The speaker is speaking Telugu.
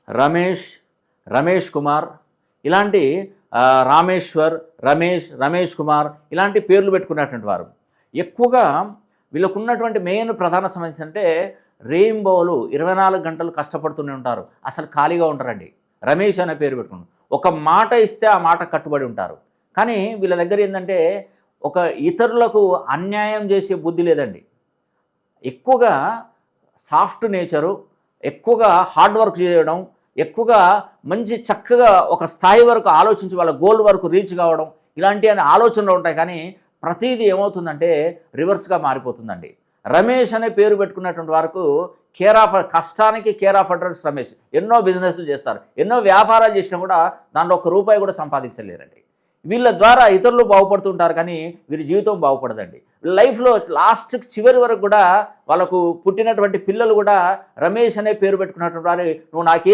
రమేష్, రమేష్ కుమార్ ఇలాంటి రామేశ్వర్, రమేష్ కుమార్ ఇలాంటి పేర్లు పెట్టుకున్నటువంటి వారు. ఎక్కువగా వీళ్ళకున్నటువంటి మెయిన్ ప్రధాన సమస్య అంటే రేయింబవలు 24 గంటలు కష్టపడుతూనే ఉంటారు. అసలు ఖాళీగా ఉంటారండి. రమేష్ అనే పేరు పెట్టుకుని ఒక మాట ఇస్తే ఆ మాట కట్టుబడి ఉంటారు. కానీ వీళ్ళ దగ్గర ఏంటంటే ఒక ఇతరులకు అన్యాయం చేసే బుద్ధి లేదండి. ఎక్కువగా సాఫ్ట్ నేచరు, ఎక్కువగా హార్డ్ వర్క్ చేయడం, ఎక్కువగా మంచి చక్కగా ఒక స్థాయి వరకు ఆలోచించి వాళ్ళ గోల్ వరకు రీచ్ కావడం ఇలాంటి ఆలోచనలు ఉంటాయి. కానీ ప్రతిదీ ఏమవుతుందంటే రివర్స్గా మారిపోతుందండి. రమేష్ అనే పేరు పెట్టుకున్నటువంటి వరకు కష్టానికి కేర్ ఆఫ్ అడ్రస్ రమేష్. ఎన్నో బిజినెస్లు చేస్తారు, ఎన్నో వ్యాపారాలు చేసినా కూడా దాంట్లో ఒక్క రూపాయి కూడా సంపాదించలేరండి. వీళ్ళ ద్వారా ఇతరులు బాగుపడుతుంటారు కానీ వీరి జీవితం బాగుపడదండి. లైఫ్లో చివరి వరకు కూడా వాళ్ళకు పుట్టినటువంటి పిల్లలు కూడా రమేష్ అనే పేరు పెట్టుకున్నటువంటి వారు నువ్వు నాకే